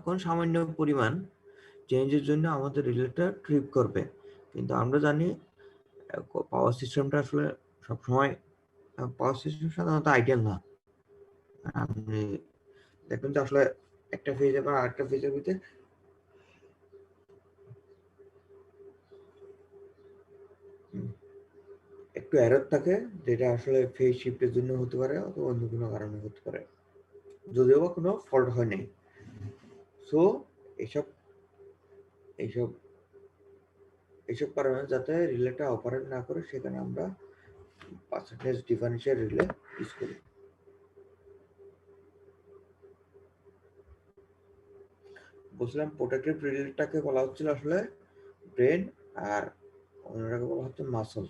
এখন সামান্য পরিমাণ চেঞ্জের জন্য আমাদের রিলেটা ট্রিপ করবে, কিন্তু আমরা জানি পাওয়ার সিস্টেমটা আসলে সবসময় পাওয়ার সিস্টেম সাধারণত আইডিয়াল না। আপনি দেখবেন যে আসলে একটা ফেজে বা আরেকটা ফেজের ভিতরে একটু এরর থাকে, যেটা আসলে ফেজ শিফটের জন্য হতে পারে অথবা অন্য কোনো কারণে হতে পারে, যদিও বা কোনো ফল্ট হয় নাই। সো এইসব এইসব এইসব কারণে যাতে রিলেটা অপারেট না করে সেখানে আমরা পার্সেন্টেজ ডিফারেন্সিয়াল রিলে ইউজ করি। বুঝলাম প্রোটেক্টিভ রিলেটাকে বলা হচ্ছিল আসলে ব্রেন, আর অন্যটাকে বলা হচ্ছে মাসল।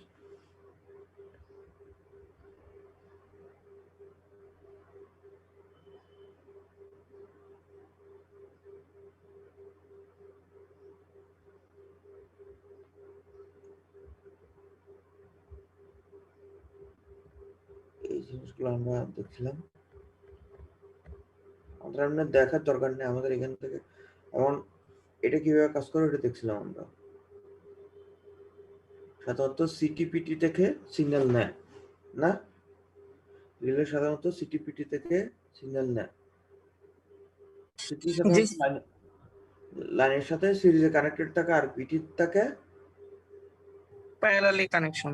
এই জিনিসগুলো আমরা দেখছিলাম, আমাদের আমরা দেখার দরকার নেই, আমাদের এখান থেকে এমন এটা কিভাবে কাজ করে এটা দেখছিলাম আমরা। সাধারণত সিটিপিটি থেকে সিগন্যাল নেয় না, রিলে সাধারণত সিটিপিটি থেকে সিগন্যাল নেয়। সিটি জি সাধারণত লাইনের সাথে সিরিজে কানেক্টেড থাকে, আর পিটি থাকে প্যারালালি কানেকশন।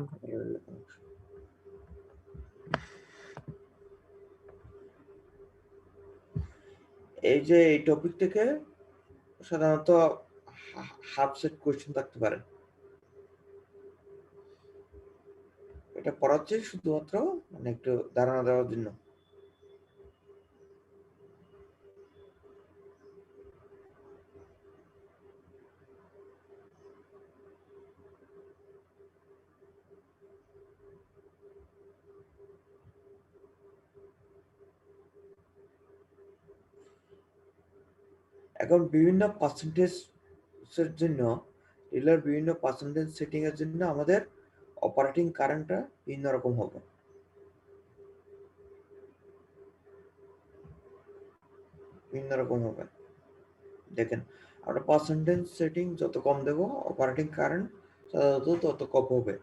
এই যে এই টপিক থেকে সাধারণত হাফ সেট কোয়েশ্চেন থাকতে পারে, এটা পড়াচ্ছি শুধুমাত্র মানে একটু ধারণা দেওয়ার জন্য। এখন বিভিন্ন পার্সেন্টেজের জন্য, রিলের বিভিন্ন পার্সেন্টেজ সেটিং এর জন্য আমাদের অপারেটিং কারেন্টটা ভিন্ন রকম হবে। দেখেন, আমরা পার্সেন্টেজ সেটিং যত কম দেব অপারেটিং কারেন্ট তত কম হবে।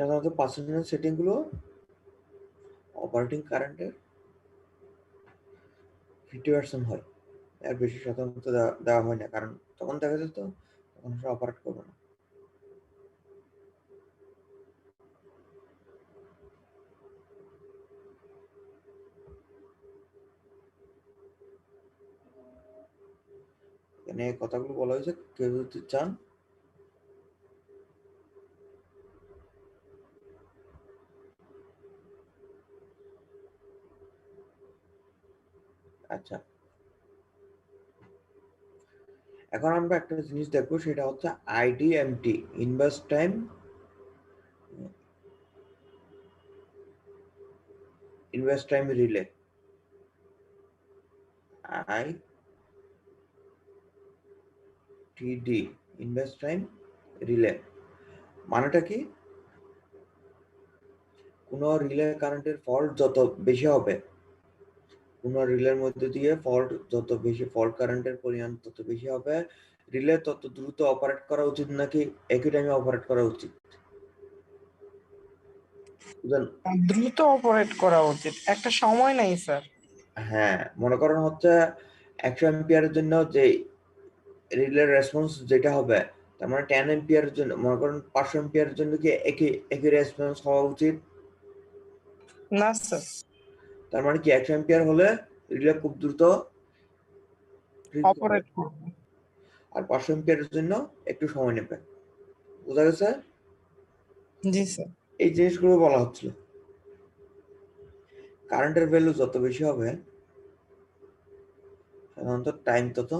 সাধারণত পার্সেন্টেজ সেটিং গুলো অপারেটিং কারেন্টের 50% হয়, এর বেশি সাধারণত দেওয়া হয় না, কারণ তখন দেখা যেত তখন সে অপারেট করবে না। এখানে কথাগুলো বলা হয়েছে, কেউ যদি চান আচ্ছা। এখন আমরা একটা জিনিস দেখবো, সেটা হচ্ছে IDMT, inverse time relay. ITD, inverse time relay মানেটা কি? কোন রিলে কারেন্টের ফল্ট যত বেশি হবে, কোন রিলের মধ্যে দিয়ে যত বেশি ফল্ট কারেন্টের পরিমাণ তত বেশি হবে, রিলে তত দ্রুত অপারেট করা উচিত নাকি একই টাইমে অপারেট করা উচিত? দ্রুত অপারেট করা উচিত, একটা সময় নাই স্যার। হ্যাঁ, মনে করেন হচ্ছে 100 এম্পিয়ারের জন্য যে রিলের রেসপন্স যেটা হবে, তার মানে 10 এম্পিয়ারের জন্য, মনে করেন 500 এম্পিয়ারের জন্য কি একই রেসপন্স হওয়া উচিত? না স্যার। তার মানে কি 100 এম্পিয়ার হলে রিলে খুব দ্রুত অপারেট করবে। আর 500 এম্পিয়ারের জন্য একটু সময় নেবে। বোঝা গেছে? জি স্যার। এই জিনিসগুলো বলা হচ্ছিল। কারেন্টের ভ্যালু যত বেশি হবে সাধারণত টাইম তত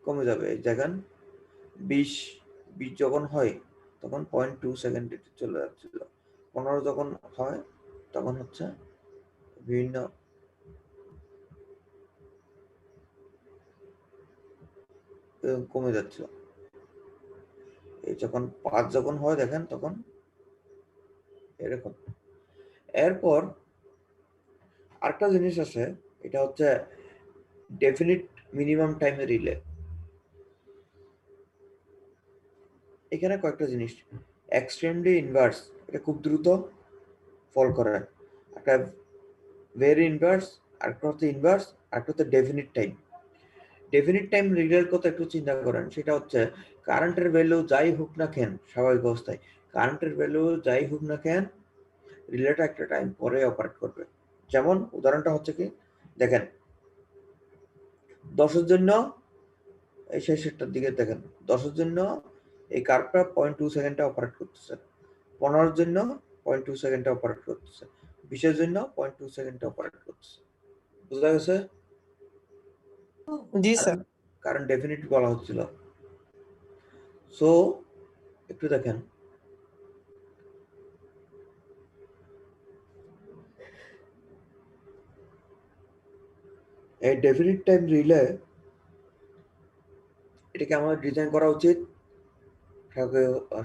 কমে যাবে। দেখেন 20 যখন হয় তখন 0.2 সেকেন্ডে চলে যাচ্ছিল, 15 যখন হয় তখন হচ্ছে বিভিন্ন কমে যাচ্ছিল। এই যখন 5 যখন হয় দেখেন তখন এরকম। এরপর আরেকটা জিনিস আছে, এটা হচ্ছে ডেফিনিট মিনিমাম টাইমের রিলে। এখানে কয়েকটা জিনিস, এক্সট্রিমলি ইনভার্স, এটা খুব দ্রুত ফল করে, একটা ভেরি ইনভার্স, আরেকটা হচ্ছে ইনভার্স, আরেকটা হচ্ছে ডেফিনিট টাইম। ডেফিনিট টাইম রিলের কথা একটু চিন্তা করেন, সেটা হচ্ছে কারেন্টের ভ্যালু যাই হোক না কেন, স্বাভাবিক অবস্থায় কারেন্টের ভ্যালু যাই হোক না কেন, রিলেটা একটা টাইম পরে অপারেট করবে। যেমন উদাহরণটা হচ্ছে কি, দেখেন 10-এর জন্য এই শেষেরটার দিকে দেখেন, 10-এর জন্য এই কার্ভটা 0.2 সেকেন্ডে অপারেট করতেছে, 15-এর জন্য 0.2 সেকেন্ডে অপারেট করতেছে, 20-এর জন্য 0.2 সেকেন্ডে অপারেট করতেছে। বুঝা গেছে? জি কারণ স্যার। কারণ ডেফিনিট বলা হচ্ছিল। সো একটু দেখেন, এই ডেফিনিট টাইম রিলে এটাকে আমাদের ডিজাইন করা উচিত।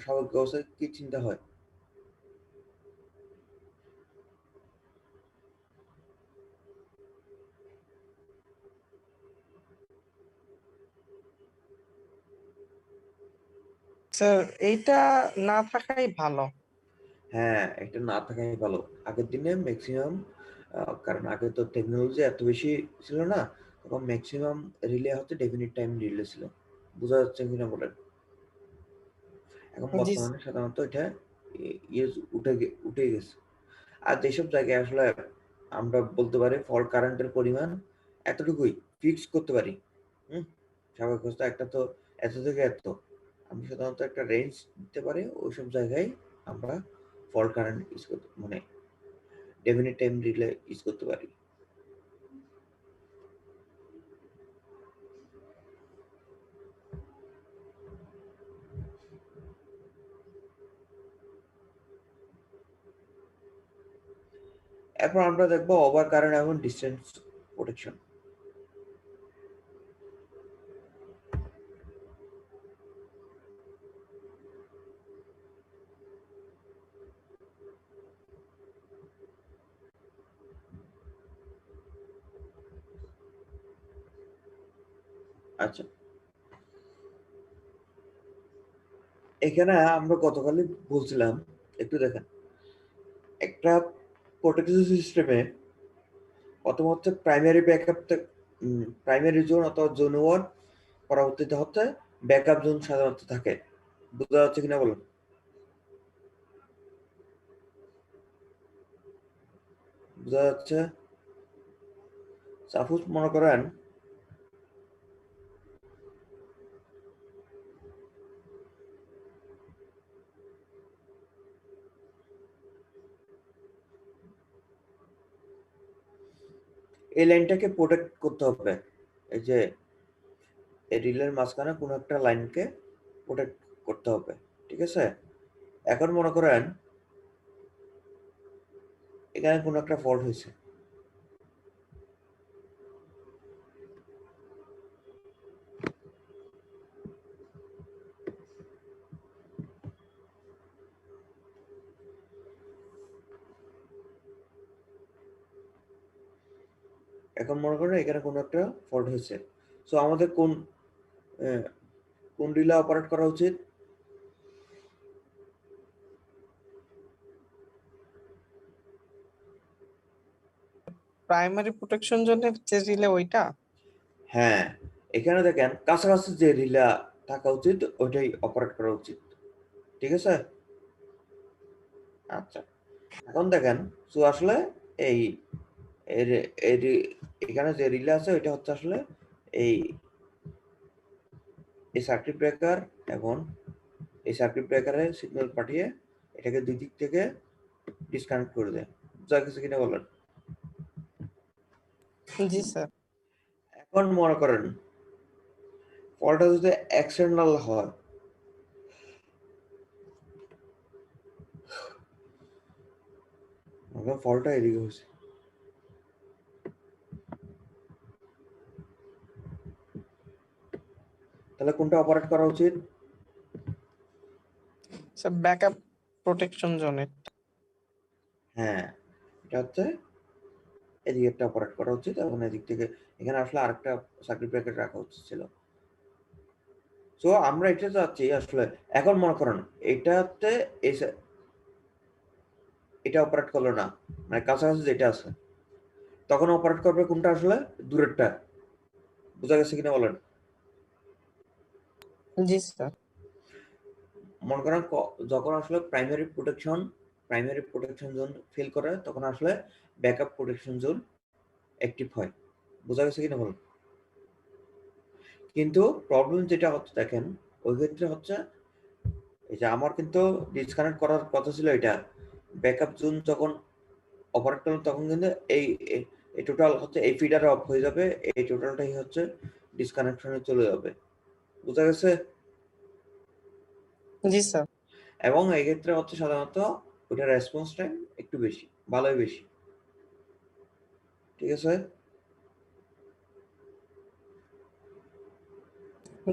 স্বাভাবিক অবস্থায় কি চিন্তা হয়? স্যার এইটা না থাকাই ভালো। হ্যাঁ, এটা না থাকাই ভালো। আগের দিনে ম্যাক্সিমাম, কারণ আগে তো টেকনোলজি এত বেশি ছিল না, তখন ম্যাক্সিমাম রিলে হচ্ছে ডেফিনিট টাইম রিলে ছিল। বোঝা যাচ্ছে কিনা বলেন? এখন জি বর্তমানে সাধারণত এটা ইউজ উঠে গেছে। আর যেসব জায়গায় আসলে আমরা বলতে পারি ফল্ট কারেন্টের পরিমাণ এতটুকুই ফিক্স করতে পারি। হুম, স্বাভাবিক অবস্থা একটা তো এত থেকে এত, আমি সাধারণত একটা রেঞ্জ দিতে পারি, ওইসব জায়গায় আমরা ফল্ট কারেন্ট ইউজ করতে, মানে ডেফিনিট টাইম রিলে ইউজ করতে পারি। এরপর আমরা দেখবো ওভার কারেন্ট এবং ডিসটেন্স প্রোটেকশন। আচ্ছা, এখানে আমরা গতকালই বলছিলাম, একটু দেখেন, একটা প্রোটেকশন সিস্টেমে প্রথম হচ্ছে প্রাইমারি ব্যাকআপ, প্রাইমারি জোন অথবা জোন 1, পরবর্তীতে হচ্ছে ব্যাকআপ জোন সাধারণত থাকে। বোঝা যাচ্ছে কিনা বলুন? বোঝা যাচ্ছে? সাপোজ মনে করেন এই লাইনটাকে প্রোটেক্ট করতে হবে, এই যে এই রিলের মাঝখানে কোনো একটা লাইনকে প্রোটেক্ট করতে হবে, ঠিক আছে? এখন মনে করেন এখানে কোনো একটা ফল্ট হয়েছে, এখন মনে করেন এখানে কোনো একটা ফল্ট হয়েছে। সো আমাদের আহ, কোন রিলে অপারেট করা উচিত? প্রাইমারি প্রোটেকশন জোনের যে রিলে ওইটা। হ্যাঁ, এখানে দেখেন কাছাকাছি যে রিলা থাকা উচিত ওইটাই অপারেট করা উচিত, ঠিক আছে? আচ্ছা, এখন দেখেন, সো আসলে এই এখানে যে রিলে আছে ওইটা হচ্ছে আসলে এই এই সার্কিট ব্রেকার, এবং এই সার্কিট ব্রেকারে সিগন্যাল পাঠিয়ে এটাকে দুই দিক থেকে ডিসকানেক্ট করে দেয়। বুঝা গেছে কিনা বলেন? জি স্যার। এখন মনে করেন ফলটা যদি এক্সটার্নাল হয়, ফলটা এদিকে হয়েছে, তাহলে কোনটা অপারেট করা উচিত? স্যার ব্যাকআপ প্রোটেকশন জোনে। হ্যাঁ, এটা হচ্ছে এদিকে একটা অপারেট করা উচিত এবং এদিক থেকে এখানে আসলে আরেকটা সার্কিট ব্রেকার রাখা উচিত ছিল। সো আমরা এটা চাচ্ছি আসলে, এখন মনে করেন এটাতে এটা অপারেট করলো না, মানে কাছাকাছি যেটা আছে, তখন অপারেট করবে কোনটা আসলে? দূরেরটা। বোঝা গেছে কিনা বলেন? জি স্যার। মনে করেন যখন আসলে প্রাইমারি প্রোটেকশন জোন ফেল করে তখন আসলে ব্যাকআপ প্রোটেকশন জোন অ্যাক্টিভ হয়। বোঝা গেছে কিনা বলেন? কিন্তু প্রবলেম যেটা হচ্ছে দেখেন, ওই ক্ষেত্রে হচ্ছে এই যে আমার কিন্তু ডিসকানেক্ট করার কথা ছিল এটা, ব্যাকআপ জোন যখন অপারেট করলাম তখন কিন্তু এই টোটাল হচ্ছে এই ফিডার অফ হয়ে যাবে, এই টোটালটাই হচ্ছে ডিসকানেকশনে চলে যাবে। বোঝা গেছে? জি স্যার। এবং এই ক্ষেত্রে হচ্ছে সাধারণত ওটার রেসপন্স টাইম একটু বেশি, ভালোই বেশি। ঠিক আছে?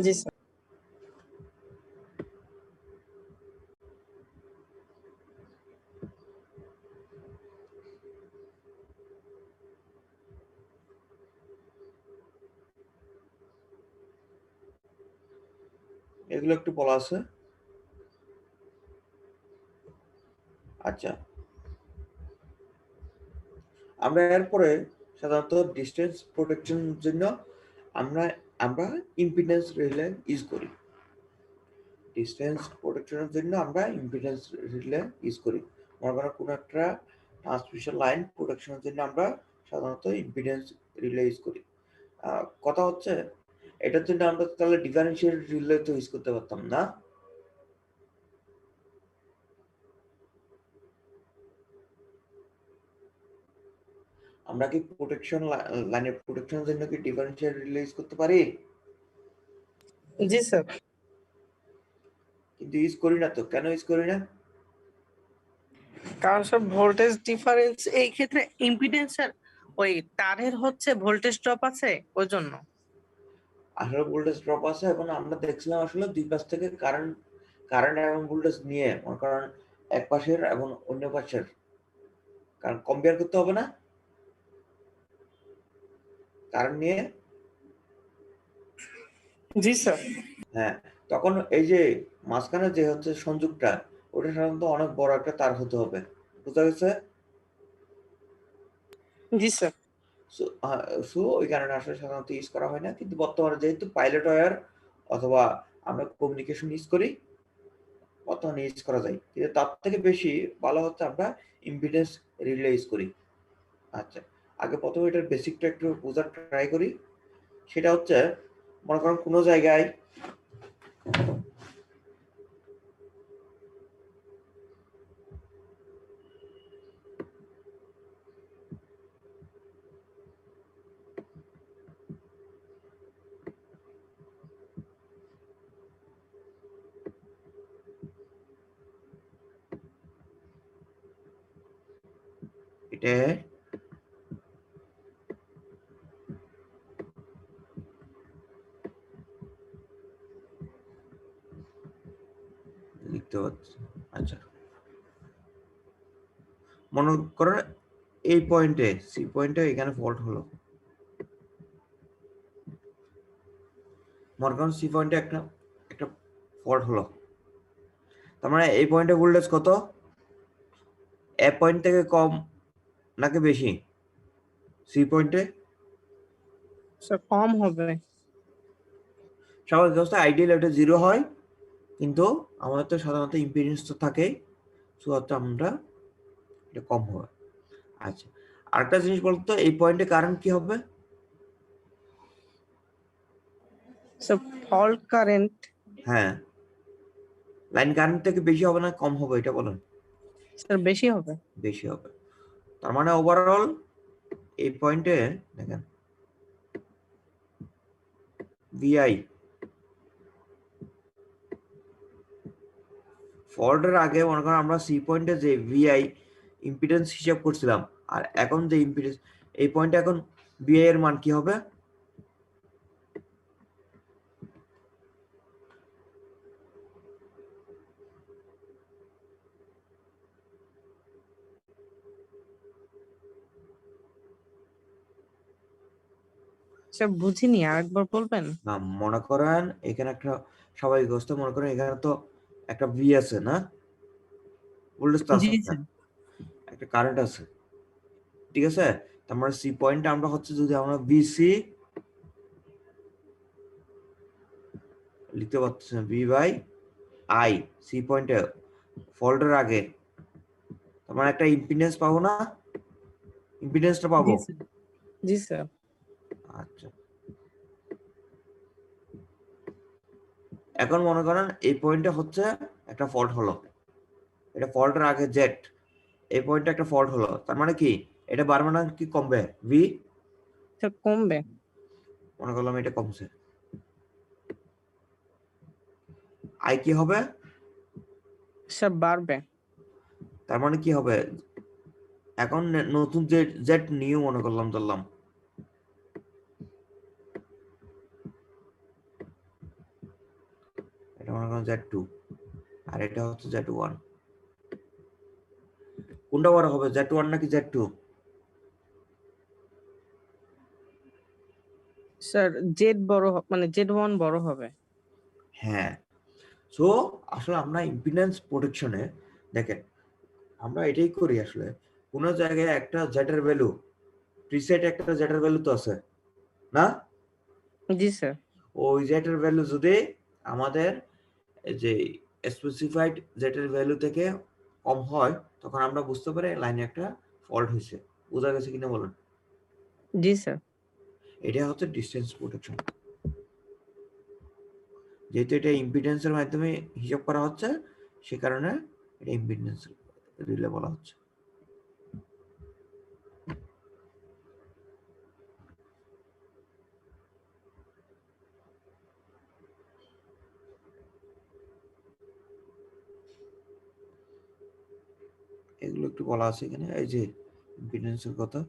জি স্যার। এগুলো একটু বলা আছে। আচ্ছা, আমরা এরপরে সাধারণত ডিস্টেন্স প্রোটেকশনের জন্য আমরা আমরা ইম্পিডেন্স রিলে ইউজ করি। ডিস্টেন্স প্রোটেকশনের জন্য আমরা ইম্পিডেন্স রিলে ইউজ করি। মনে করেন কোনো একটা ট্রান্সমিশন লাইন প্রোটেকশনের জন্য আমরা সাধারণত ইম্পিডেন্স রিলে ইউজ করি। কথা হচ্ছে এটার জন্য আমরা তাহলে ডিফারেন্সিয়াল রিলে তো ইউজ করতে পারতাম না? আমরা কি প্রোটেকশন লাইনের প্রোটেকশনের জন্য কি ডিফারেন্সিয়াল রিলে ইউজ করতে পারি? জি স্যার। কিন্তু ইউজ করি না তো, কেন ইউজ করি না? কারণ স্যার ভোল্টেজ ডিফারেন্স এই ক্ষেত্রে ইম্পিডেন্সের ওই তারের হচ্ছে ভোল্টেজ ড্রপ আছে ওই জন্য। আসলে ভোল্টেজ ড্রপ আছে এবং আমরা দেখছিলাম আসলে দুই পাশ থেকে কারেন্ট এবং ভোল্টেজ নিয়ে মনে করেন এক পাশের এবং অন্য পাশের কারণ কম্পেয়ার করতে হবে না কারেন্ট নিয়ে। জি স্যার। হ্যাঁ, তখন এই যে মাঝখানে যে হচ্ছে সংযোগটা, ওটা সাধারণত অনেক বড় একটা তার হতে হবে। বুঝা গেছে? জি স্যার। সো ওই কারণে আসলে সাধারণত ইউজ করা হয় না, কিন্তু বর্তমানে যেহেতু পাইলট ওয়্যার অথবা আমরা কমিউনিকেশন ইউজ করি, বর্তমানে ইউজ করা যায়, কিন্তু তার থেকে বেশি ভালো হচ্ছে আমরা ইম্পিডেন্স রিলে ইউজ করি। আচ্ছা, আগে প্রথমে এটার বেসিকটা একটু বোঝার ট্রাই করি। সেটা হচ্ছে মনে করেন কোনো জায়গায় এটা লিখতে পারছি। আচ্ছা, মনে করেন এই পয়েন্টে সি পয়েন্টে এখানে ফল্ট হলো। মনে করেন সি পয়েন্টে একটা একটা ফল্ট হলো, তার মানে এই পয়েন্টে ভোল্টেজ কত? এ পয়েন্ট থেকে কম নাকি বেশি? সি পয়েন্টে স্যার কম হবে। স্বাভাবিক অবস্থায় আইডিয়াল এটা জিরো হয়, কিন্তু আমাদের তো সাধারণত ইম্পিডেন্স তো থাকে, সো হচ্ছে আমরা এটা কম হবে। আচ্ছা, আরেকটা জিনিস বলতো, এই পয়েন্টে কারেন্ট কি হবে? Sir fault current. হ্যাঁ, লাইন কারেন্ট থেকে বেশি হবে না কম হবে, এটা বলেন? স্যার বেশি হবে। বেশি হবে। তার মানে ওভারঅল এই পয়েন্টে দেখেন ভিআই ফল্টের আগে মনে করেন আমরা সি পয়েন্টে যে ভিআই ইম্পিডেন্স হিসাব করছিলাম, আর এখন যে ইম্পিডেন্স এই পয়েন্টে, এখন ভিআই এর মান কি হবে? স্যার বুঝিনি, আরেকবার বলবেন? না, মনে করেন এখানে একটা স্বাভাবিক অবস্থা, মনে করেন এখানে তো একটা ভি আছে না, ভোল্টেজ তো আছে জি একটা, স্যার। একটা কারেন্ট আছে, ঠিক আছে? তার মানে সি পয়েন্টটা আমরা হচ্ছে যদি আমরা বিসি লিখতে পারতেছি না, ভি বাই আই, সি পয়েন্টে ফল্টের আগে, তার মানে একটা ইম্পিডেন্স পাবো না, ইম্পিডেন্সটা পাবো। জি স্যার। জি স্যার। আচ্ছা, এখন মনে করেন এই পয়েন্টে হচ্ছে একটা ফল্ট হলো, এটা ফল্টের আগে জেড, এই পয়েন্টে একটা ফল্ট হলো, তার মানে কি এটা বাড়বে না কি কমবে? ভি স্যার কমবে। মনে করলাম এটা কমছে, আই কি হবে? স্যার বাড়বে। তার মানে কি হবে? এখন নতুন যে জেড নিউ মনে করলাম, ধরলাম এটা মনে করেন জেড টু, আর এটা হচ্ছে জেড ওয়ান, কোনটা বড় হবে, জেড ওয়ান নাকি জেড টু? স্যার জেড বড় মানে জেড ওয়ান বড় হবে। হ্যাঁ, সো আসলে আমরা ইম্পিডেন্স প্রোটেকশনে দেখেন আমরা এটাই করি, আসলে কোন জায়গায় একটা জেটের ভ্যালু, প্রিসেট একটা জেটের ভ্যালু তো আছে না, জি স্যার। ওই জেটের ভ্যালু যদি আমাদের যে স্পেসিফাইড জেটের ভ্যালু থেকে কম হয়, তখন আমরা বুঝতে পারি লাইনে একটা ফল্ট হয়েছে। বোঝা গেছে কিনা বলেন? জি স্যার। এটা হচ্ছে ডিসটেন্স প্রোটেকশন, যেহেতু এটা ইম্পিডেন্সের মাধ্যমে হিসাব করা হচ্ছে, সে কারণে এটা ইম্পিডেন্স রিলে বলা হচ্ছে। এগুলো একটু বলা আছে এখানে, এই যে ইম্পিডেন্সের কথা,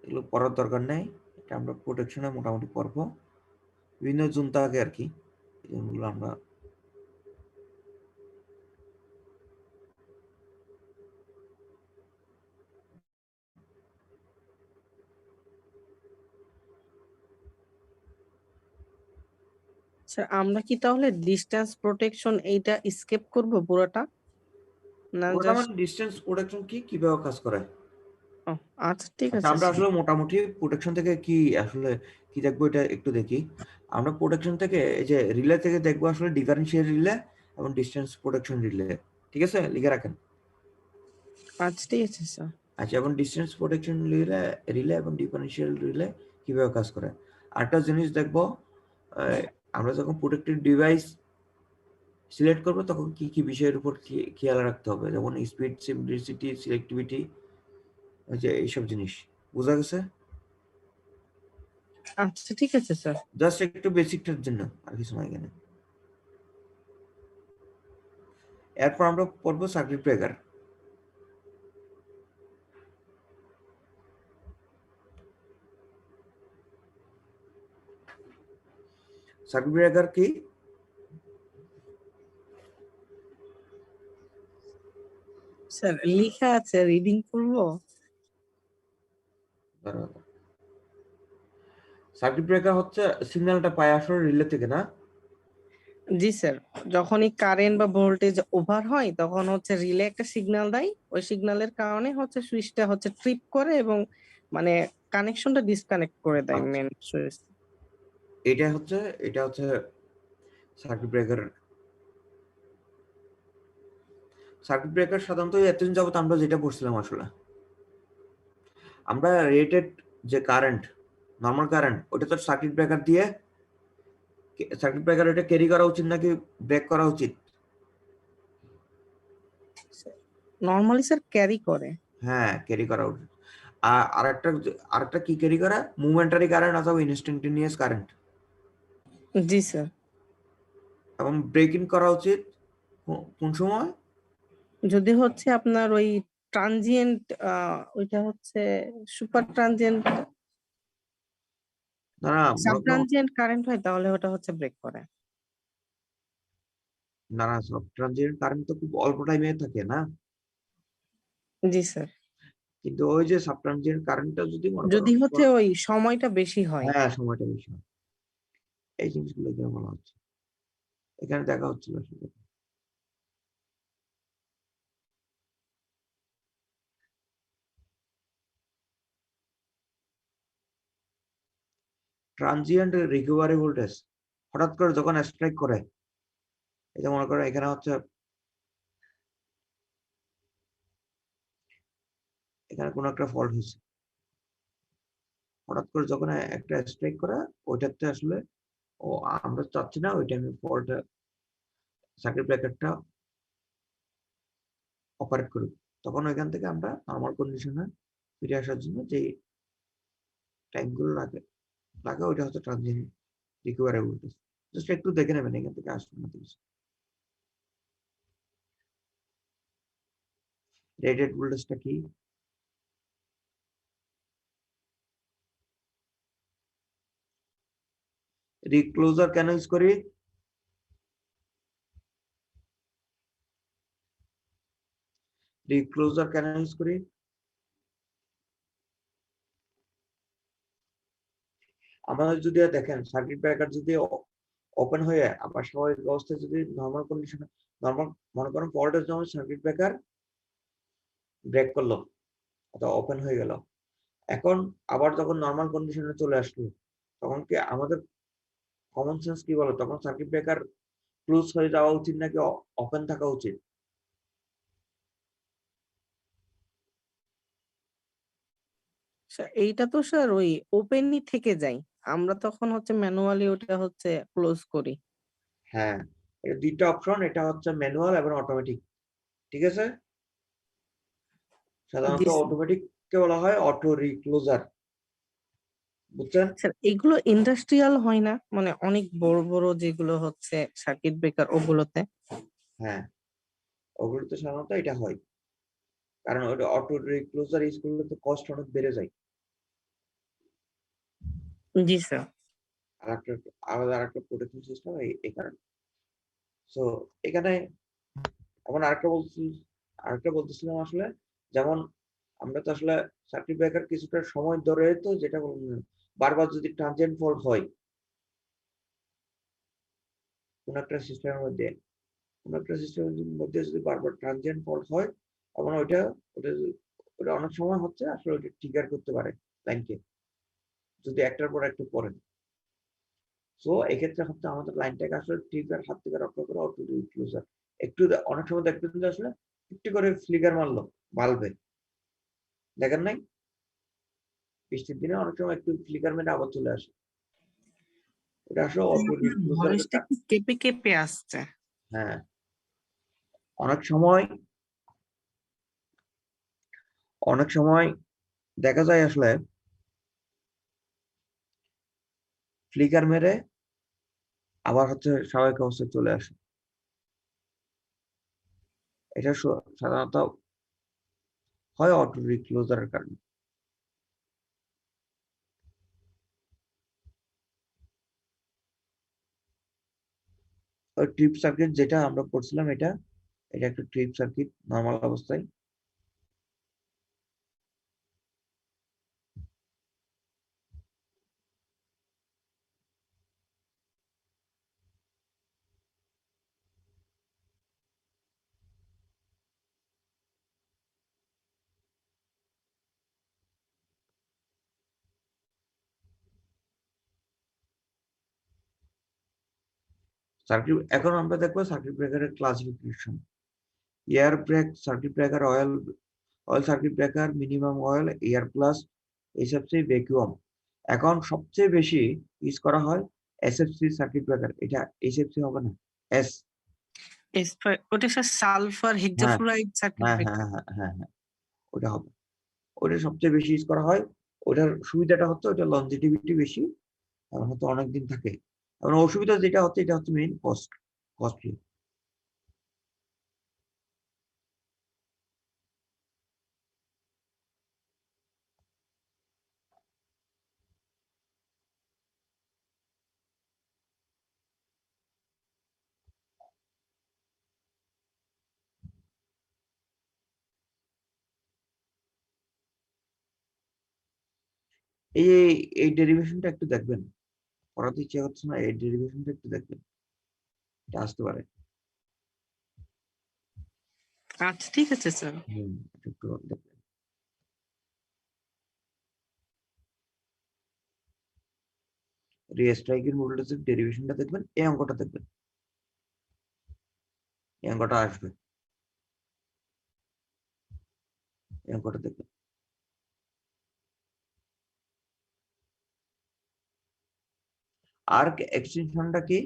এগুলো পড়ার দরকার নেই, এটা আমরা প্রোটেকশনে মোটামুটি পড়বো, বিভিন্ন জোন থাকে আর কি, এগুলো আমরা স্যার আমরা কি তাহলে ডিস্টেন্স প্রোটেকশন এইটা স্কিপ করব পুরোটা, না পুরোটা জাস্ট? মানে ডিসটেন্স প্রোটেকশন কি কিভাবে কাজ করে। আচ্ছা ঠিক আচ্ছা, আছে আমরা স্যার। আসলে মোটামুটি প্রোটেকশন থেকে কি আসলে কি দেখবো এটা একটু দেখি। আমরা প্রোটেকশন থেকে এই যে রিলে থেকে দেখবো আসলে ডিফারেন্সিয়াল রিলে এবং ডিসটেন্স প্রোটেকশন রিলে, ঠিক আছে? লিখে রাখেন। আচ্ছা ঠিক আছে স্যার। আচ্ছা, এবং ডিসটেন্স প্রোটেকশন রিলে, রিলে এবং ডিফারেন্সিয়াল রিলে কিভাবে কাজ করে। আরেকটা জিনিস দেখবো, আমরা যখন প্রোটেক্টেড ডিভাইস সিলেক্ট করবো তখন কি কি বিষয়ের উপর খেয়াল রাখতে হবে, যেমন স্পিড, সিম্পলিসিটি, সিলেক্টিভিটি, ওই যে এইসব জিনিস। বোঝা গেছে? আচ্ছা ঠিক আছে স্যার। জাস্ট একটু বেসিকটার জন্য, আর কিছু না এখানে। এরপর আমরা পড়বো সার্কিট ব্রেকার। সার্কিট ব্রেকার কি? স্যার লেখা আছে, রিডিং করবো? সার্কিট ব্রেকার হচ্ছে সিগন্যালটা পায় আসলে রিলে থেকে না? জি স্যার। যখনই কারেন্ট বা ভোল্টেজ ওভার হয় তখন হচ্ছে রিলে একটা সিগন্যাল দেয়, ওই সিগন্যালের কারণে হচ্ছে সুইচটা হচ্ছে ট্রিপ করে এবং মানে কানেকশনটা ডিসকানেক্ট করে দেয় আচ্ছা, মেন সুইচ। এটা হচ্ছে সার্কিট ব্রেকার। সার্কিট ব্রেকার সাধারণত এতদিন যাবত আমরা যেটা পড়ছিলাম আসলে, আমরা রেটেড যে কারেন্ট, নর্মাল কারেন্ট, ওটা তো সার্কিট ব্রেকার দিয়ে, সার্কিট ব্রেকার এটা ক্যারি করা উচিত নাকি ব্রেক করা উচিত? নর্মালি স্যার ক্যারি করে। হ্যাঁ, ক্যারি করা উচিত। আর আরেকটা কি ক্যারি করা, মোমেন্টারি কারেন্ট অথবা ইনস্ট্যান্টেনিয়াস কারেন্ট। জি স্যার। এবং ব্রেকিং করা উচিত কোন সময়? যদি হচ্ছে আপনার ওই ট্রানজিয়েন্ট, ওইটা হচ্ছে সুপার ট্রানজিয়েন্ট, না না, সাব মূলত ট্রানজিয়েন্ট কারেন্ট হয় তাহলে ওটা হচ্ছে ব্রেক করে। না না, সব ট্রানজিয়েন্ট কারেন্ট তো খুব অল্প টাইমে থাকে না। জি স্যার। কিন্তু ওই যে সাবট্রানজিয়েন্ট কারেন্টটা যদি মনে করো যদি হচ্ছে ওই সময়টা বেশি হয়। হ্যাঁ সময়টা বেশি হয়, এই জিনিসগুলো এখানে বলা হচ্ছে, এখানে দেখা হচ্ছিল আসলে। ট্রানজিয়েন্ট রিকভারি ভোল্টেজ হঠাৎ করে যখন স্ট্রাইক করে, এটা মনে করো এখানে হচ্ছে এখানে কোনো একটা ফল্ট হয়েছে, হঠাৎ করে যখন একটা স্ট্রাইক করে ওইটাতে আসলে ও আমরা চাচ্ছি না ওই টাইমে ফল্ট সার্কিট ব্রেকারটা অপারেট করবে, তখন ওইখান থেকে আমরা নর্মাল কন্ডিশনে ফিরে আসার জন্য যে টাইমগুলো লাগে লাগে ওইটা হচ্ছে ট্রানজিয়েন্ট রিকভারি ভোল্টেজ। জাস্ট একটু দেখে নেবেন এখান থেকে আসবে না কিছু। রেটেড ভোল্টেজটা কি? রিক্লোজার কেন ইউজ করি? রিক্লোজার কেন ইউজ করি? আমাদের যদি দেখেন সার্কিট ব্রেকার যদি ওপেন হয়ে আবার স্বাভাবিক অবস্থায় যদি নর্মাল কন্ডিশনে নর্মাল মনে করেন ফল্টের জন্য সার্কিট ব্রেকার ব্রেক করলো অথবা ওপেন হয়ে গেল, এখন আবার যখন নর্মাল কন্ডিশনে চলে আসলো তখন কি আমাদের কমন সেন্স কি বলে তখন সার্কিট ব্রেকার ক্লোজ হয়ে যাওয়া উচিত নাকি ওপেন থাকা উচিত? এইটা তো স্যার ওই ওপেনই থেকে যায়, আমরা তখন হচ্ছে ম্যানুয়ালি ওটা হচ্ছে ক্লোজ করি। হ্যাঁ, এটা দুইটা অপশন, এটা হচ্ছে ম্যানুয়াল এবং অটোমেটিক, ঠিক আছে? জি সাধারণত স্যার। অটোমেটিক কে বলা হয় অটো রিক্লোজার, বুঝছেন? স্যার এগুলো ইন্ডাস্ট্রিয়াল হয় না, মানে অনেক বড় বড় যেগুলো হচ্ছে সার্কিট ব্রেকার ওগুলোতে? হ্যাঁ, ওগুলোতে সাধারণত এটা হয়, কারণ ওটা অটো রিক্লোজার ইউজ করলে তো কস্ট অনেক বেড়ে যায়। জি স্যার। আরেকটা আলাদা আরেকটা প্রোটেকশন সিস্টেম এই কারণে। সো এখানে এখন আরেকটা বলতেছিলাম আসলে, যেমন আমরা তো আসলে সার্কিট ব্রেকার কিছুটা সময় ধরে তো যেটা বললাম, বারবার যদি ট্রানজিয়েন্ট ফল্ট হয় কোন একটা সিস্টেমের মধ্যে, কোন একটা সিস্টেমের মধ্যে যদি বারবার ট্রানজিয়েন্ট ফল্ট হয় এবং ওটা ওটা অনেক সময় হচ্ছে আসলে ওটা ট্রিগার করতে পারে লাইনকে, যদি একটার পর একটা পড়ে। সো এক্ষেত্রে হচ্ছে আমাদের লাইনটাকে আসলে ট্রিগার হাত থেকে রক্ষা করে অটো ক্লোজার একটু অনেক সময় দেখবেন যে আসলে একটু করে ফ্লিকার মারলো বাল্বে, দেখেন নাই? বৃষ্টির দিনে অনেক সময় একটু ফ্লিকার মেরে আবার চলে আসে, এটা আসলে অটো ক্লোজারের। ভয়েসটা কি কেঁপে কেঁপে আসছে? হ্যাঁ, অনেক সময় অনেক সময় দেখা যায় আসলে ফ্লিকার মেরে আবার হচ্ছে স্বাভাবিক অবস্থায় চলে আসে, এটা সাধারণত হয় অটো ক্লোজারের কারণে। ওই ট্রিপ সার্কিট যেটা আমরা করছিলাম এটা এটা একটা ট্রিপ সার্কিট নর্মাল অবস্থায়। সার্কিট এখন আমরা দেখবো সার্কিট ব্রেকারের classification. Air break circuit breaker, oil circuit breaker, minimum oil, air blast, এই সবচেয়ে ভ্যাকুয়াম। এখন সবচেয়ে বেশি ইউজ করা হয় এসএফসি সার্কিট ব্রেকার, এটা এসএফসি হবে না, এস। ওটা স্যার সালফার হ্যাঁ হেক্সাফ্লুরাইড সার্কিট হ্যাঁ হ্যাঁ ব্রেকার। হ্যাঁ হ্যাঁ হ্যাঁ, ওটা হবে, ওটা সবচেয়ে বেশি ইউজ করা হয়। ওটার সুবিধাটা হচ্ছে ওটা লঞ্জিটিভিটি বেশি এবং হয়তো অনেকদিন থাকে, এবং অসুবিধা যেটা হচ্ছে এটা হচ্ছে মেইন কস্টলি। এই এই ডেরিভেশনটা একটু দেখবেন, পড়াতে ইচ্ছে হচ্ছে না, এই ডেরিভেশনটা একটু দেখবেন, এটা আসতে পারে। আচ্ছা ঠিক আছে স্যার। একটু দেখবেন। রিস্ট্রাইকের ভোল্টেজের ডেরিভেশনটা দেখবেন, এই অঙ্কটা দেখবেন, এই অঙ্কটা আসবে, এই অঙ্কটা দেখবেন। আর্ক এক্সটেনশনটা কি,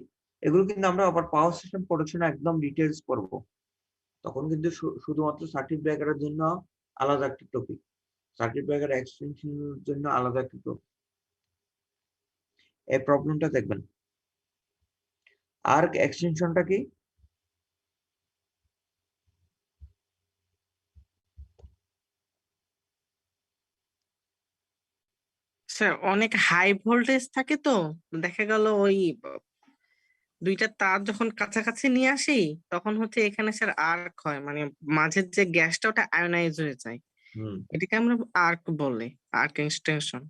এগুলো কিন্তু আমরা আবার পাওয়ার সিস্টেম প্রোটেকশনে একদম ডিটেইলস পড়বো, তখন কিন্তু শুধুমাত্র সার্কিট ব্রেকারের জন্য আলাদা একটা টপিক, সার্কিট ব্রেকার এক্সটেনশনের জন্য আলাদা একটা টপিক। এই প্রবলেমটা দেখবেন। আর্ক এক্সটেনশনটা কি, স্যার অনেক হাই ভোল্টেজ থাকে তো, দেখা গেল ওই দুইটা তার যখন কাছাকাছি নিয়ে আসি তখন হচ্ছে এখানে স্যার আর্ক হয়, মানে মাঝের যে গ্যাসটা ওটা আয়োনাইজ হয়ে যায়, হুম এটাকে আমরা আর্ক বলে, আর্ক এক্সটেনশন।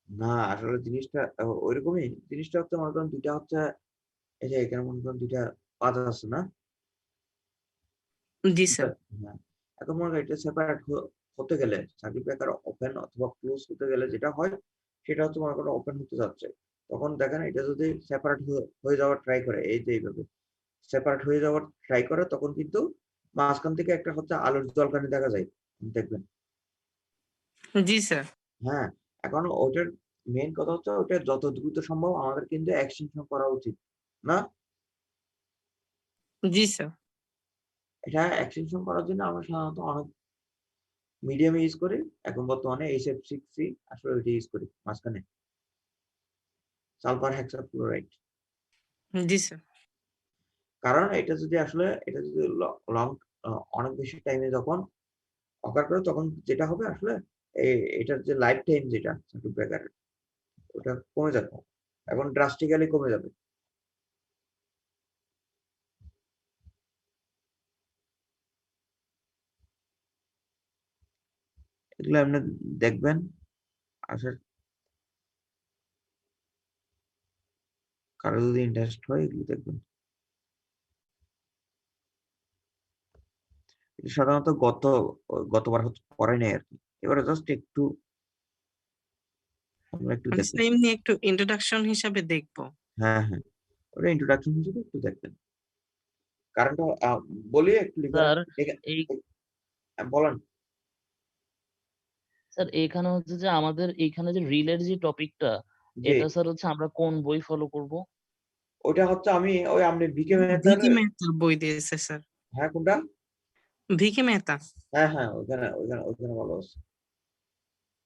না আসলে জিনিসটা ওইরকমই, জিনিসটা হচ্ছে মনে করেন দুইটা হচ্ছে, এই যে এখানে মনে করেন দুইটা পাত আছে না, জি স্যার। হ্যাঁ, এখন মনে করেন এটা সেপারেট হতে গেলে, সার্কিট ব্রেকার ওপেন অথবা ক্লোজ হতে গেলে যেটা হয় সেটা হচ্ছে মনে করেন ওপেন হতে যাচ্ছে, তখন দেখেন এটা যদি সেপারেট হয়ে যাওয়ার ট্রাই করে, এই যে এইভাবে সেপারেট হয়ে যাওয়ার ট্রাই করে, তখন কিন্তু মাঝখান থেকে একটা হচ্ছে আলোর জলকানি দেখা যায়, দেখবেন। জি স্যার। হ্যাঁ, এখন ওটার মেইন কথা হচ্ছে ওটা যত দ্রুত সম্ভব আমাদের কিন্তু এক্সটেনশন করা উচিত না। জি স্যার। এটা এক্সটেনশন করার জন্য আমরা সাধারণত অনেক মিডিয়াম ইউজ করি, এখন বর্তমানে SF6C আসলে ওইটা ইউজ করি মাঝখানে, সালফার হেক্সাক্লোরাইড। জি স্যার। কারণ এটা যদি লং অনেক বেশি টাইমে যখন অকার করে, তখন যেটা হবে আসলে এটার যে লাইফ টাইম যেটা সার্কিট ব্রেকারের, ওটা কমে যাবে, এখন ড্রাস্টিক্যালি কমে যাবে। এগুলো আপনি দেখবেন, আসার কারো যদি ইন্টারেস্ট হয় এগুলো দেখবেন। এটা সাধারণত গতবার হচ্ছে পড়াই নাই আর কি, এবারে জাস্ট একটু আমরা একটু মানে দেখবেন। স্যার এমনি একটু ইন্ট্রোডাকশন হিসাবে দেখবো। হ্যাঁ, ওটা ইন্ট্রোডাকশন হিসেবে একটু দেখবেন। কারণটা বলি একটু লিখে স্যার রাখেন। এই বলেন। স্যার এখানে হচ্ছে যে আমাদের এইখানে যে রিলের যে টপিকটা, জি, এটা স্যার হচ্ছে আমরা কোন বই ফলো করব? ওইটা হচ্ছে ওই আপনি বিকে মেহতার। ভিকি মেহতার বই দিয়েছে স্যার। হ্যাঁ, কোনটা? ভিকি মেহতা। হ্যাঁ, ওইখানে ভালো আছে।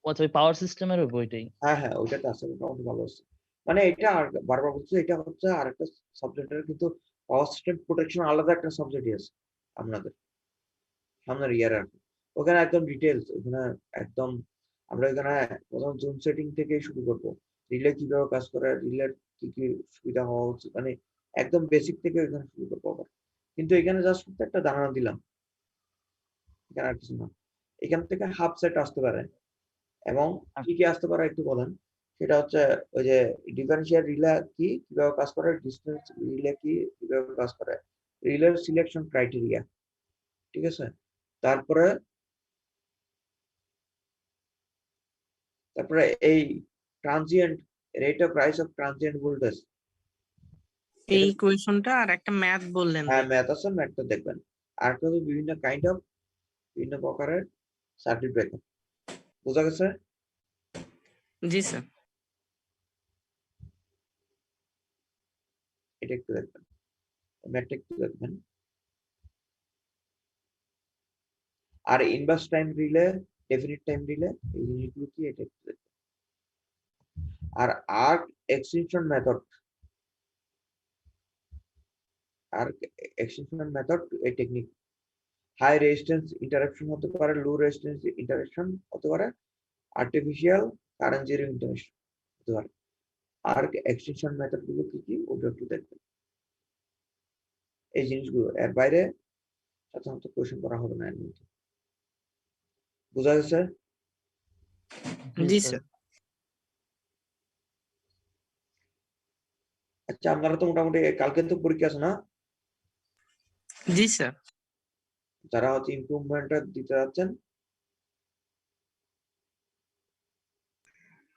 ও আচ্ছা, ওই পাওয়ার সিস্টেমের ওই বইটাই। হ্যাঁ, ওইটাতে আছে, মোটামুটি ভালো আছে। মানে এটা আর বারবার বলছি, এটা হচ্ছে আরেকটা সাবজেক্টের, কিন্তু পাওয়ার সিস্টেম প্রোটেকশন আলাদা একটা সাবজেক্টই আছে আপনাদের সামনের ইয়ার আর কি। ওখানে একদম ডিটেলস, ওখানে একদম আমরা এখানে প্রথম জুম সেটিং থেকে শুরু করব, রিলে কিভাবে কাজ করে, রিলের কি কি সুবিধা হওয়া উচিত, মানে একদম বেসিক থেকে এখানে শুরু করবো আবার। কিন্তু এখানে জাস্ট একটা ধারণা দিলাম, এখানে আর কিছু না। এখান থেকে হাফ সেট আসতে পারে, এবং কি কি আসতে পারে একটু বলেন। সেটা হচ্ছে ওই যে ডিফারেন্সিয়াল রিলে কি কিভাবে কাজ করে, ডিসটেন্স রিলে কি কিভাবে কাজ করে, রিলের সিলেকশন ক্রাইটেরিয়া, ঠিক আছে। তারপরে তারপরে এই transient rate of rise of transient voltage, এই এটা। কোয়েশনটা আর একটা ম্যাথ বললেন হ্যাঁ, দেখ। ম্যাথ আছে, ম্যাথটা দেখবেন। আর একটা হচ্ছে বিভিন্ন প্রকারের সার্কিট ব্রেকার, বোঝা গেছে। জি স্যার। এটা একটু দেখবেন, ম্যাথটা একটু দেখবেন। আর inverse time relay, definite time relay, এই জিনিসগুলো কি এটা একটু দেখবেন। আর arc extension method, arc extension method, এই টেকনিক, হাই রেজিস্ট্যান্স ইন্টারাপশন হতে পারে, লো রেজিস্ট্যান্স ইন্টারাপশন হতে পারে, আর্টিফিশিয়াল কারেন্ট জিরো ইন্টারাপশন হতে পারে। আর্ক এক্সটেনশন মেথড গুলো কি কি ওটা একটু দেখবেন। এই জিনিসগুলো এর বাইরে সাধারণত কোয়েশ্চেন করা হবে না এর মধ্যে, বোঝা গেছে। জি স্যার। আচ্ছা, আপনারা তো মোটামুটি কালকে তো পরীক্ষা আছে না? জি স্যার। যারা হচ্ছে ইমপ্রুভমেন্টটা দিতে যাচ্ছেন,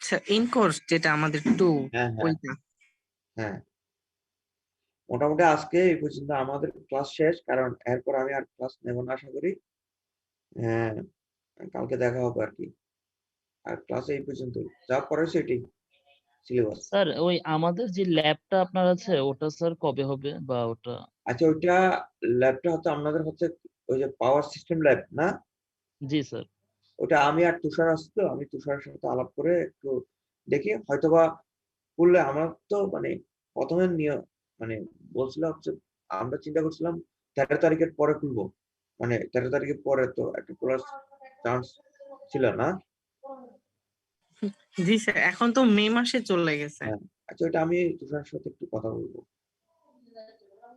স্যার ইন কোর্স যেটা আমাদের 2 হ্যাঁ হ্যাঁ ওইটা। হ্যাঁ, মোটামুটি আজকে এই পর্যন্ত আমাদের ক্লাস শেষ, কারণ এরপর আমি আর ক্লাস নেব না আশা করি। হ্যাঁ, কালকে দেখা হবে আর কি। আর ক্লাস এই পর্যন্তই, যা পরে সেটি সিলেবাস। স্যার ওই আমাদের যে ল্যাবটা আপনার আছে ওটা স্যার কবে হবে বা ওটা? আচ্ছা, ওইটা ল্যাবটা হচ্ছে আপনাদের হচ্ছে ওই যে পাওয়ার সিস্টেম ল্যাব না? জি স্যার। ওটা আমি আর তুষার আসছি তো, আমি তুষারের সাথে আলাপ করে একটু দেখি, হয়তোবা করলে আমার তো মানে প্রথমে নিয়ে মানে বলছিলাম হচ্ছে, আমরা চিন্তা করছিলাম 13 তারিখের পরে খুলবো, মানে 13 তারিখের পরে তো একটা খোলার চান্স ছিল না? জি স্যার, এখন তো মে মাসে চলে গেছে। হ্যাঁ, আচ্ছা, ওটা আমি তুষারের সাথে একটু কথা বলবো।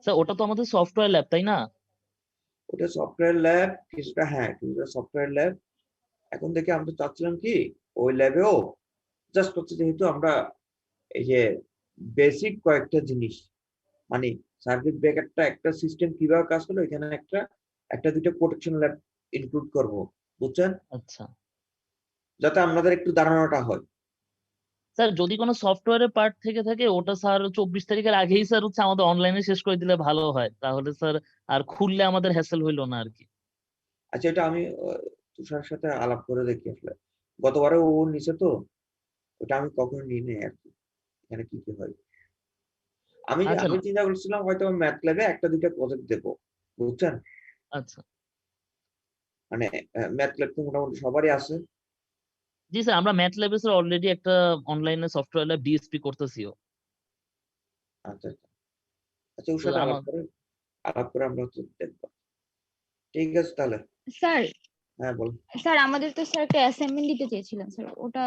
স্যার ওটা তো আমাদের সফটওয়্যার ল্যাব তাই না? ওটা সফটওয়্যার ল্যাব কিছুটা, হ্যাঁ কিছুটা সফটওয়্যার ল্যাব। এখন থেকে আমরা চাচ্ছিলাম কি ওই ল্যাবেও জাস্ট হচ্ছে, যেহেতু আমরা এই যে বেসিক কয়েকটা জিনিস, মানে সার্কিট ব্রেকারটা একটা সিস্টেম কিভাবে কাজ করে, এখানে একটা দুইটা প্রোটেকশন ল্যাব ইনক্লুড করব, বুঝছেন, আচ্ছা যাতে আমাদের একটু ধারণাটা হয়। স্যার, যদি কোনো সফটওয়্যারের পার্ট থেকে থাকে ওটা স্যার 24 তারিখের আগেই স্যার হচ্ছে আমাদের অনলাইনে শেষ করে দিলে ভালো হয়, তাহলে স্যার আর খুললে আমাদের হ্যাসেল হইলো না আর কি। আচ্ছা, এটা আমি তুষারের সাথে আলাপ করে দেখি আসলে, গতবারে ও নিছে তো, ওটা আমি কখনো নিই নাই আর কি, এখানে কি কি হয়। আমি আচ্ছা আমি চিন্তা করছিলাম হয়তো ম্যাথ ল্যাবে একটা দুইটা প্রজেক্ট দেবো, বুঝছেন, আচ্ছা। মানে ম্যাথ ল্যাব তো মোটামুটি সবারই আছে। জি স্যার, আমরা ম্যাথল্যাবে স্যার অলরেডি একটা অনলাইনে সফটওয়্যার ল্যাব ডিএসপি করতেছিও। আচ্ছা আচ্ছা আচ্ছা, ওর তো সাথে আমার আলাপ করে আমরা হচ্ছে দেখবো। ঠিক আছে তাহলে। স্যার হ্যাঁ বল। স্যার আমাদের তো স্যার একটা অ্যাসাইনমেন্ট দিতে চেয়েছিলেন স্যার, ওটা